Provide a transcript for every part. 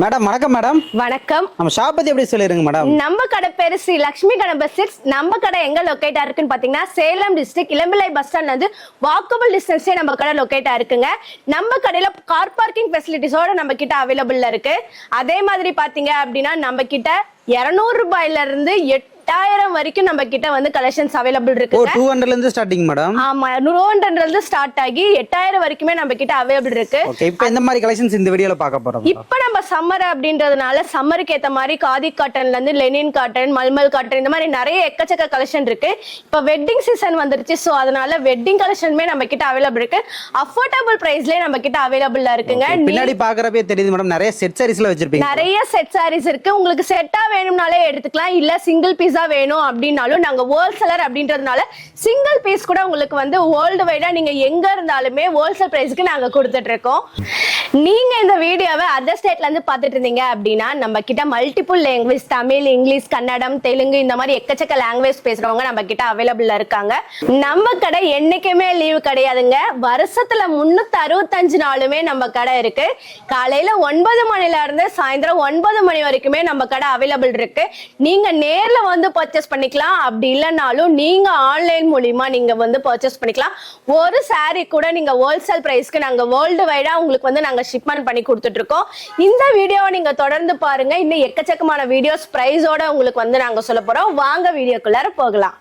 Madam வணக்கம் madam. வணக்கம். நம்ம ஷாப் பத்தி எப்படி சொல்லிருங்க மேடம்? நம்ம கடை பேரு ஸ்ரீ லட்சுமி கணபசிக்ஸ். நம்ம கடை எங்க லொகேட் இருக்குன்னு பாத்தீங்கன்னா சேலம் டிஸ்ட்ரிக்ட் இளம்பிள்ளை பஸ் ஸ்டாண்ட்ல இருந்து வாக்கபிள் டிஸ்டன்ஸ்லயே நம்ம கடை லொகேட் இருக்குங்க. நம்ம கடையில கார் பார்க்கிங் ஃபெசிலிட்டிஸோட நம்ம கிட்ட அவைலபிள்ல இருக்கு. அதே மாதிரி பாத்தீங்க அப்படின்னா நம்ம கிட்ட 200 ரூபாயில இருந்து 8000 வரைக்கும் நம்ம கிட்ட வந்து கலெக்ஷன்ஸ் அவைலபிள் இருக்கு. 200 ல இருந்து ஸ்டார்டிங் மேடம். ஆமா, 200 ல இருந்து ஸ்டார்ட் ஆகி 8000 வரைக்குமே நம்ம கிட்ட அவைலபிள் இருக்கு. ஓகே, இப்போ இந்த மாதிரி கலெக்ஷன்ஸ் இந்த வீடியோல பார்க்க போறோம். இப்போ நம்ம சம்மர் அப்படின்றதுனால சம்மருக்கு ஏத்த மாதிரி காதி காட்டன்ல இருந்து லெனின் காட்டன், மல்மல் காட்டன் இந்த மாதிரி நிறைய எக்கச்சக்க கலெக்ஷன் இருக்கு. இப்போ வெட்டிங் சீசன் வந்துருச்சு, சோ அதனால வெட்டிங் கலெக்ஷனுமே நம்ம கிட்ட அவைலபிள் இருக்கு. அஃபோர்டபிள் பிரைஸ்லயே நம்ம கிட்ட அவைலபிளா இருக்குங்க. பின்னாடி பாக்குறப்பே தெரியுது மேடம், நிறைய செட் சாரீஸ்ல வச்சிருப்பீங்க. நிறைய செட் சாரீஸ் இருக்கு. உங்களுக்கு செட்டா வேணும்னாலே எடுத்துக்கலாம், இல்ல சிங்கிள் பீஸா வேணும் அப்படின்னாலும் நாங்க ஹோல்சேலர் அப்படின்றதுனால சிங்கிள் பீஸ் கூட உங்களுக்கு வந்து வேர்ல்டு வைடா நீங்க எங்க இருந்தாலுமே ஹோல்சேல் பிரைஸ்க்கு நாங்க கொடுத்துட்டு இருக்கோம். நீங்க இந்த வீடியோவை அதர் ஸ்டேட்ல இருந்து பார்த்துட்டு இருந்தீங்க அப்படின்னா நம்ம கிட்ட multiple language, Tamil, English, Kannada, Telugu இந்த மாதிரி எக்கச்சக்க லாங்குவேஜ் பேசுறவங்க நம்ம கிட்ட அவைலபிள்ல இருக்காங்க. நம்ம கடை என்னைக்குமே லீவு கிடையாதுங்க. வருஷத்துல 365 நாளுமே நம்ம கடை இருக்கு. காலையில 9 மணில இருந்து சாயந்தரம் 9 மணி வரைக்குமே நம்ம கடை அவைலபிள் இருக்கு. நீங்க நேர்ல வந்து பர்ச்சேஸ் பண்ணிக்கலாம், அப்படி இல்லைனாலும் நீங்க ஆன்லைன் மூலியமா நீங்க வந்து பர்ச்சேஸ் பண்ணிக்கலாம். ஒரு சாரி கூட நீங்க ஹோல்சேல் பிரைஸ்க்கு நாங்க வேர்ல்டு வைடா உங்களுக்கு வந்து நாங்க ஷிப்மெண்ட் பண்ணி கொடுத்துட்டு இருக்கோம். இந்த வீடியோவை நீங்க தொடர்ந்து பாருங்க. இன்னும் எக்கச்சக்கமான வீடியோஸ் பிரைஸோட உங்களுக்கு வந்து நாங்க சொல்ல போறோம். வாங்க வீடியோக்குள்ளார போகலாம்.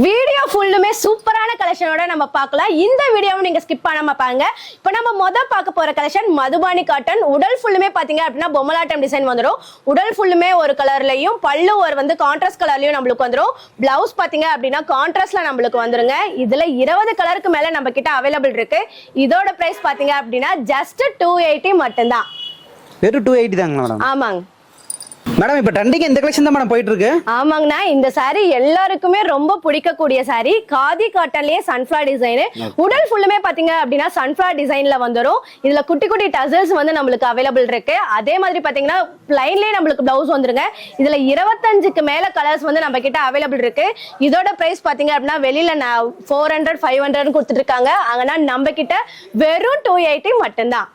வீடியோ ஃபுல்லுமே சூப்பரான கலெக்ஷனோட நம்ம பார்க்கலாம். இந்த வீடியோவை நீங்க ஸ்கிப் பண்ணாம பாருங்க. இப்போ நம்ம பார்க்க போற கலெக்ஷன் மதுபானி காட்டன். உடல் ஃபுல்லுமே பாத்தீங்க அப்படின்னா பொம்மலாட்டம் டிசைன் வந்துடும். உடல் ஃபுல்லுமே ஒரு கலர்லயும், பல்லு ஒரு வந்து கான்ட்ராஸ்ட் கலர்லயும் நம்மளுக்கு வந்துடும். பிளவுஸ் பாத்தீங்க அப்படின்னா கான்ட்ராஸ்ட்ல நம்மளுக்கு வந்துருங்க. இதுல 20 கலருக்கு மேல நம்ம கிட்ட அவைலபிள் இருக்கு. இதோட பிரைஸ் பாத்தீங்க அப்படின்னா ஜஸ்ட் 280 மட்டும்தான். வெறும் 280 தாங்க மேடம்? ஆமாங்க மேடம். இப்ப ட்ரெண்டிங் இந்த கலெக்ஷன் தான் மேடம் போயிட்டு இருக்கு. ஆமாங்கண்ணா, இந்த சாரி எல்லாருக்குமே ரொம்ப பிடிக்கக்கூடிய சாரி. காதி காட்டன்லயே சன்ஃபிளவர் டிசைன். உடல் ஃபுல்லுமே பாத்தீங்க அப்படின்னா சன்ஃபிளவர் டிசைன்ல வந்துடும். இதுல குட்டி குட்டி டசல்ஸ் வந்து நம்மளுக்கு அவைலபிள் இருக்கு. அதே மாதிரி பாத்தீங்கன்னா பிளைன்லயே நம்மளுக்கு பிளவுஸ் வந்துருங்க. இதுல 25க்கு மேல கலர்ஸ் வந்து நம்ம கிட்ட அவைலபிள் இருக்கு. இதோட பிரைஸ் பாத்தீங்க அப்படின்னா வெளியில 400 500 கொடுத்துட்டு இருக்காங்க. ஆனா நம்ம கிட்ட வெறும் 280 மட்டும்தான்.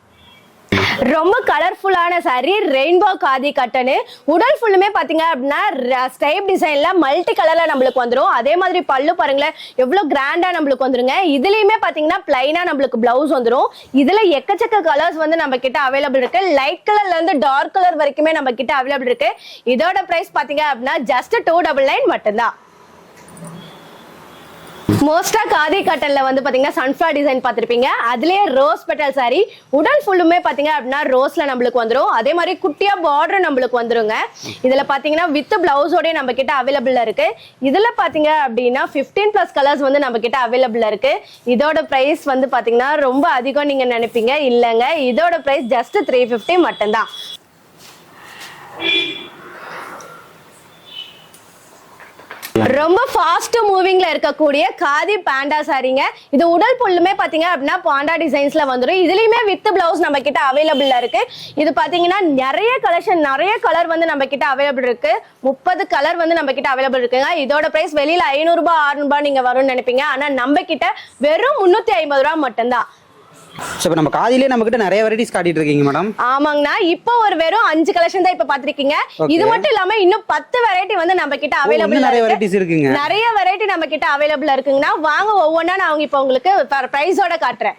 ரொம்ப கலர்ஃபுல்லான சாரி, ரெயின்போ காதி கட்டனு. உடல் ஃபுல்லுமே பாத்தீங்க அப்படின்னா ஸ்டைப் டிசைன்ல மல்டி கலர்ல நம்மளுக்கு வந்துடும். அதே மாதிரி பல்லு பாருங்களேன் எவ்வளவு கிராண்டா நம்மளுக்கு வந்துருங்க. இதுலயுமே பாத்தீங்கன்னா பிளைனா நம்மளுக்கு பிளவுஸ் வந்துடும். இதுல எக்கச்சக்க கலர்ஸ் வந்து நம்ம கிட்ட அவைலபிள் இருக்கு. லைட் கலர்ல இருந்து டார்க் கலர் வரைக்குமே நம்ம கிட்ட அவைலபிள் இருக்கு. இதோட பிரைஸ் பாத்தீங்க அப்படின்னா ஜஸ்ட் 299 மட்டும்தான். மோஸ்டா காதி காட்டன்ல வந்து பாத்தீங்கன்னா சன்ஃபிளவர் டிசைன் பார்த்திருப்பீங்க. அதுலயே ரோஸ் பெட்டல் சாரி. உடல் ஃபுல்லுமே பாத்தீங்க அப்படின்னா ரோஸ்ல நம்மளுக்கு வந்துடும். அதே மாதிரி குட்டியா பார்டர் நம்மளுக்கு வந்துருங்க. இதுல பாத்தீங்கன்னா வித் பிளவுஸோட நம்ம கிட்ட அவைலபிள்ல இருக்கு. இதுல பாத்தீங்க அப்படின்னா 15+ கலர்ஸ் வந்து நம்ம கிட்ட அவைலபிள்ல இருக்கு. இதோட பிரைஸ் வந்து பாத்தீங்கன்னா ரொம்ப அதிகம் நீங்க நினைப்பீங்க, இல்லங்க. இதோட பிரைஸ் ஜஸ்ட் 350 மட்டும்தான். ரொம்ப ஃபாஸ்ட் மூவிங்ல இருக்கக்கூடிய காதி பாண்டா சாரிங்க. இது உடல் ஃபுல்லுமே பாத்தீங்க அப்படின்னா பாண்டா டிசைன்ஸ்ல வந்துடும். இதுலயுமே வித் பிளவுஸ் நம்ம கிட்ட அவைலபிள்ல இருக்கு. இது பாத்தீங்கன்னா நிறைய கலெக்ஷன், நிறைய கலர் வந்து நம்ம கிட்ட அவைலபிள் இருக்கு. 30 கலர் வந்து நம்ம கிட்ட அவைலபிள் இருக்குங்க. இதோட பிரைஸ் வெளியில 500 ரூபாய் 600 ரூபாய் நீங்க வரும்னு நினைப்பீங்க. ஆனா நம்ம கிட்ட வெறும் 350 ரூபாய் மட்டும்தான். சோ நம்ம காதிலே நம்ம கிட்ட நிறைய வெரைட்டிஸ் காட்டிட்டு இருக்கீங்க மேடம். ஆமாங்கண்ணா, இப்போ ஒரு வெறும் 5 கலெக்ஷன் தான் இப்ப பாத்திருக்கீங்க. இது மட்டும் இல்லாம இன்னும் 10 வெரைட்டி வந்து நம்ம கிட்ட அவைலபிள் நிறைய வெரைட்டிஸ் இருக்குங்க. நிறைய வெரைட்டி நம்ம கிட்ட அவைலபிள் இருக்குங்கண்ணா. வாங்க ஒவ்வொன்னா நான் இப்ப உங்களுக்கு பிரைஸோட காட்டுறேன்.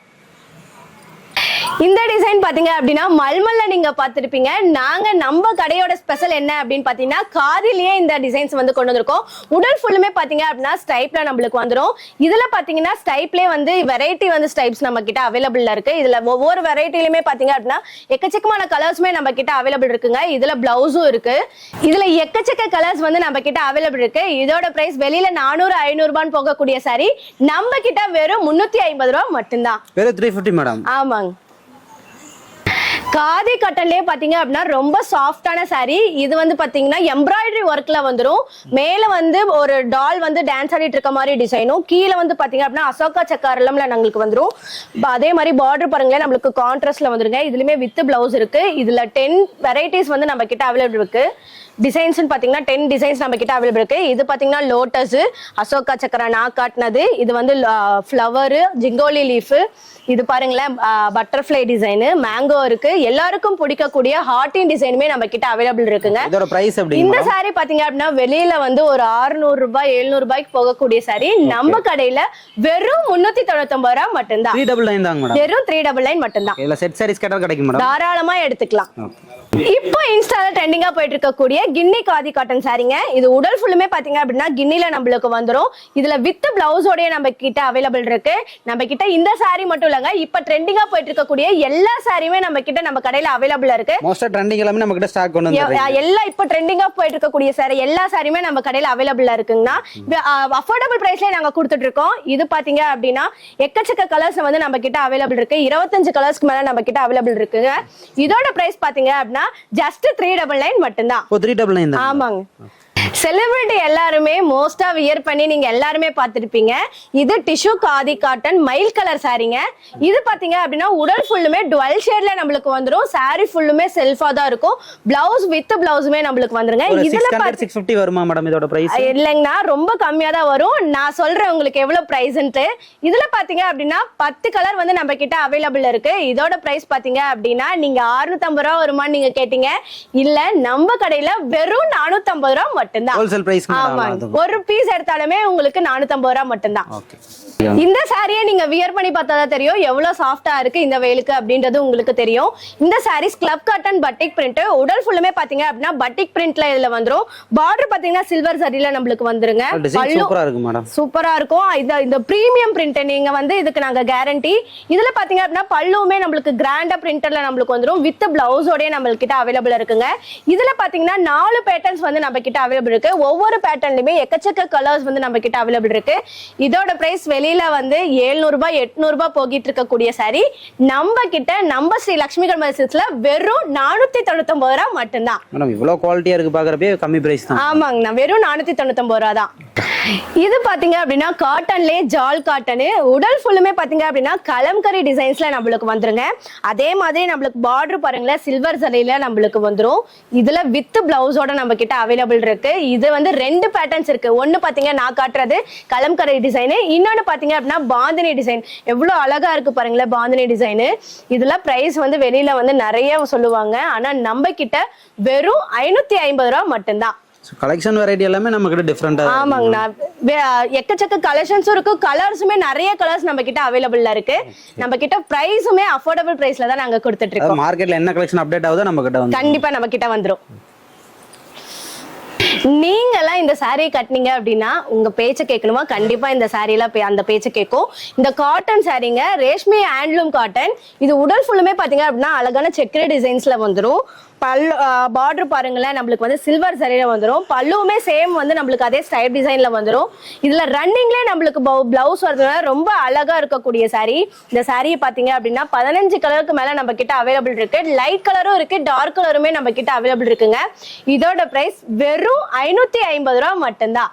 இந்த டிசைன் பாத்தீங்க அப்படின்னா மல்மல்ல நீங்க பாத்திருப்பீங்க. நாங்க நம்ம கடையோட ஸ்பெஷல் என்ன அப்படின்னு பாத்தீங்கன்னா காதிலேயே இந்த டிசைன்ஸ் வந்து கொண்டு வந்திருக்கோம். உடல் ஃபுல்லுமே பாத்தீங்க அப்படின்னா ஸ்டைப்ல நம்மளுக்கு வந்துடும். இதுல பாத்தீங்கன்னா ஸ்டைப்லயே வந்து வெரைட்டி வந்து ஸ்டைப்ஸ் நம்ம கிட்ட அவைலபிள்ல இருக்கு. இதுல ஒவ்வொரு வெரைட்டிலுமே பாத்தீங்க அப்படின்னா எக்கச்சக்கமான கலர்ஸ்மே நம்ம கிட்ட அவைலபிள் இருக்குங்க. இதுல பிளவுஸும் இருக்கு. இதுல எக்கச்சக்க கலர்ஸ் வந்து நம்ம கிட்ட அவைலபிள் இருக்கு. இதோட பிரைஸ் வெளியில 400 500 ரூபான்னு போகக்கூடிய சாரி நம்ம கிட்ட வெறும் 350 ரூபாய் மட்டும்தான். வெறும் 350 மேடம். ஆமாங்க. காதி காட்டன்லயே பாத்தீங்க அப்படின்னா ரொம்ப சாஃப்டான saree. இது வந்து பாத்தீங்கன்னா எம்ப்ராய்டரி ஒர்க்ல வந்துரும். மேல வந்து ஒரு டால் வந்து டான்ஸ் ஆடிட்டு இருக்க மாதிரி டிசைனும், கீழே வந்து பாத்தீங்க அப்படின்னா அசோகா சக்கரம்ல நம்மளுக்கு வந்துரும். அதே மாதிரி பார்டர் பாருங்களேன், நம்மளுக்கு கான்ட்ராஸ்ட்ல வந்துருங்க. இதுலயுமே வித் பிளவுஸ் இருக்கு. இதுல 10 வெரைட்டிஸ் வந்து நம்ம கிட்ட அவைலபிள் இருக்கு. டிசைன்ஸ் பாத்தீங்கன்னா 10 டிசைன்ஸ் நம்ம கிட்ட அவைலபிள் இருக்கு. இது பாத்தீங்கன்னா லோட்டஸ், அசோகா சக்கரா நான் காட்டினது, இது வந்து ஃப்ளவர், ஜிங்கோலி லீஃப், இது பாருங்களேன் பட்டர்ஃப்ளை டிசைன், மேங்கோ இருக்கு. எல்லாருக்கும் பிடிக்கக்கூடிய ஹார்டின் டிசைனுமே நம்ம கிட்ட அவைலபிள் இருக்குங்க. இதோட பிரைஸ் எப்படி? இந்த saree பாத்தீங்க அப்படின்னா வெளியில வந்து ஒரு 600 ரூபாய் 700 ரூபாய்க்கு போகக்கூடிய saree நம்ம கடையில வெறும் 399 ரூபாய் மட்டும்தான். 399 தாங்க மேடம். வெறும் 399 மட்டும்தான். இல்ல செட் சாரீஸ் கேட்டா கிடைக்கும் மேடம். தாராளமா எடுத்துக்கலாம். இப்போ இன்ஸ்டால ட்ரெண்டிங்கா போயிட்டு இருக்கக்கூடிய கின்னி காதி காட்டன் சாரீங்க. இது உடல் ஃபுல்லுமே பாத்தீங்க அப்படின்னா கின்னில நம்மளுக்கு வந்துரும். இதுல வித் பிளவுஸோடய நம்ம கிட்ட அவைலபிள் இருக்கு. நம்ம கிட்ட இந்த saree மட்டும் இல்லங்க, இப்ப ட்ரெண்டிங்கா போயிட்டு இருக்கக்கூடிய எல்லா சாரியுமே நம்ம கிட்ட நம்ம கடையில அவைலபிள் இருக்கு. மோஸ்டா ட்ரெண்டிங் எல்லாமே நம்ம கிட்ட ஸ்டாக் கொண்டு வந்திருக்கீங்க. எல்லாம் இப்ப ட்ரெண்டிங்கா போயிட்டு இருக்கக்கூடிய சாரி எல்லா சாரியுமே நம்ம கடையில அவைலபிளா இருக்குங்கண்ணா. அஃபோர்டபிள் பிரைஸ்ல நாங்க கொடுத்துட்டு இருக்கோம். இது பாத்தீங்க அப்படின்னா எக்கச்சக்க கலர்ஸ் வந்து நம்ம கிட்ட அவைலபிள் இருக்கு. 25 கலர்ஸ்க்கு மேல நம்ம கிட்ட அவைலபிள் இருக்குங்க. இதோட பிரைஸ் பாத்தீங்க அப்படின்னா ஜஸ்ட் 399 மட்டும்தான். 399 தான். ஆமாங்க. செலிபிரிட்டி எல்லாருமே மோஸ்டா வியர் பண்ணி நீங்க எல்லாருமே பார்த்திருப்பீங்க. இது டிஷ்யூ காதி காட்டன் மயில் கலர் சாரீங்க. இது பாத்தீங்க அப்படின்னா உடல் ஃபுல்லுமே டுவெல் ஷேட்ல நம்மளுக்கு வந்துரும். சாரி ஃபுல்லுமே செல்ஃபா தான் இருக்கும். பிளவுஸ் வித் பிளவுஸுமே நம்மளுக்கு வந்துருங்க. இதுல 650 வருமா மேடம் இதோட பிரைஸ்? இல்லைங்கண்ணா, ரொம்ப கம்மியா தான் வரும். நான் சொல்றேன் உங்களுக்கு எவ்வளவு பிரைஸ்ன்ட்டு. இதுல பாத்தீங்க அப்படின்னா 10 கலர் வந்து நம்ம கிட்ட அவைலபிள் இருக்கு. இதோட பிரைஸ் பாத்தீங்க அப்படின்னா நீங்க 650 ரூபாய் வருமான்னு நீங்க கேட்டீங்க. இல்ல நம்ம கடையில வெறும் 450 ரூபாய் மட்டும். Wholesale price. ஒரு பீஸ் எடுத்தாலுமே உங்களுக்கு 450 ரூபாய் மட்டும்தான். இந்த சாரியை நீங்க வியர் பண்ணி பார்த்தாதான் தெரியும் எவ்வளவு சாஃப்டா இருக்கு இந்த வெயிலுக்கு அப்படின்றது உங்களுக்கு தெரியும். இந்த sarees club cotton batik print. உடல் ஃபுல்லுமே பாத்தீங்க அப்படின்னா பட்டிக் பிரிண்ட்ல இதுல வந்துரும். பார்டர் பாத்தீங்கன்னா சில்வர் சரியில நம்மளுக்கு வந்துருங்க. சூப்பரா இருக்கு மேடம். சூப்பரா இருக்கும். இந்த பிரீமியம் பிரிண்ட் நீங்க வந்து இதுக்கு நாங்க கேரண்டி. இதுல பாத்தீங்க அப்படின்னா பல்லுமே நம்மளுக்கு கிராண்டா பிரிண்டர்ல நம்மளுக்கு வந்துரும். வித் பிளவுஸோட நம்ம கிட்ட அவைலபிள் இருக்குங்க. இதுல பாத்தீங்கன்னா 4 பேட்டர்ன்ஸ் வந்து நம்ம கிட்ட அவைலபிள் இருக்கு. ஒவ்வொரு பேட்டர்ன்லயுமே எக்கச்சக்க கலர்ஸ் வந்து நம்ம கிட்ட அவைலபிள் இருக்கு. இதோட பிரைஸ் வெளியில வந்து 700 ரூபாய் 800 ரூபாய் போகிட்டு இருக்கக்கூடிய சாரி நம்ம கிட்ட நம்ம ஸ்ரீ லட்சுமி கமர்ஷியல்ஸ்ல வெறும் 499 ரூபாய் மட்டும்தான். மேடம் இவ்வளவு குவாலிட்டியா இருக்கு பாக்குறப்பே கம்மி பிரைஸ் தான். ஆமாங்கண்ணா, வெறும் 499 ரூபாய் தான். இது பாத்தீங்க அப்படின்னா காட்டன்லயே ஜால் காட்டன். உடல் ஃபுல்லுமே பாத்தீங்க அப்படின்னா கலம்கரி டிசைன்ஸ்ல நம்மளுக்கு வந்துருங்க. அதே மாதிரி நம்மளுக்கு பார்டர் பாருங்களேன் சில்வர் சரியில நம்மளுக்கு வந்துரும். இதுல வித் பிளவுஸோட நம்ம கிட்ட அவைலபிள் இருக்கு. இது வந்து 2 பேட்டர்ன்ஸ் இருக்கு. ஒன்னு பாத்தீங்க நான் காட்டுறது கலம்கரி டிசைன், இன்னொன்னு பாத்தீங்க அப்படின்னா பாந்தினி டிசைன். எவ்வளவு அழகா இருக்கு பாருங்களேன் பாந்தினி டிசைன். இதுல பிரைஸ் வந்து வெளியில வந்து நிறைய சொல்லுவாங்க. ஆனா நம்ம கிட்ட வெறும் 550 ரூபாய் மட்டும்தான். கலெக்ஷன் வெரைட்டி எல்லாமே நம்ம கிட்ட டிஃபரெண்டா. ஆமாங்கண்ணா, எக்கச்சக்க கலெக்ஷன்ஸும் இருக்கு. கலர்ஸுமே நிறைய கலர்ஸ் நம்ம கிட்ட அவைலபிளா இருக்கு. நம்ம கிட்ட பிரைஸுமே அஃபோர்டபிள் பிரைஸ்ல தான் நாங்க கொடுத்துட்டு இருக்கோம். மார்க்கெட்ல என்ன கலெக்ஷன் அப்டேட் ஆகுதோ நம்ம கிட்ட வந்து கண்டிப்பா நம்ம கிட்ட வந்துரும். நீங்க எல்லாம் இந்த சாரியை கட்டினீங்க அப்படின்னா உங்க பேச்ச கேட்கணுமா? கண்டிப்பா இந்த சாரியில அந்த பேச்ச கேட்கும். இந்த காட்டன் சாரிங்க ரேஷ்மி ஹேண்ட்லூம் காட்டன். இது உடல் ஃபுல்லுமே பாத்தீங்க அப்படின்னா அழகான செக்கரி டிசைன்ஸ்ல வந்துரும். பல்லு பார்டர் பாருங்களேன் நம்மளுக்கு வந்து சில்வர் சரியில வந்துரும். பல்லுவுமே சேம் வந்து நம்மளுக்கு அதே ஸ்டைப் டிசைன்ல வந்துரும். இதுல ரன்னிங்லேயே நம்மளுக்கு பிளவுஸ் வரதுனால ரொம்ப அழகா இருக்கக்கூடிய சாரி. இந்த சாரியை பாத்தீங்க அப்படின்னா 15 கலருக்கு மேல நம்ம கிட்ட அவைலபிள் இருக்கு. லைட் கலரும் இருக்கு, டார்க் கலருமே நம்ம கிட்ட அவைலபிள் இருக்குங்க. இதோட பிரைஸ் வெறும் 550 ரூபாய் மட்டும்தான்.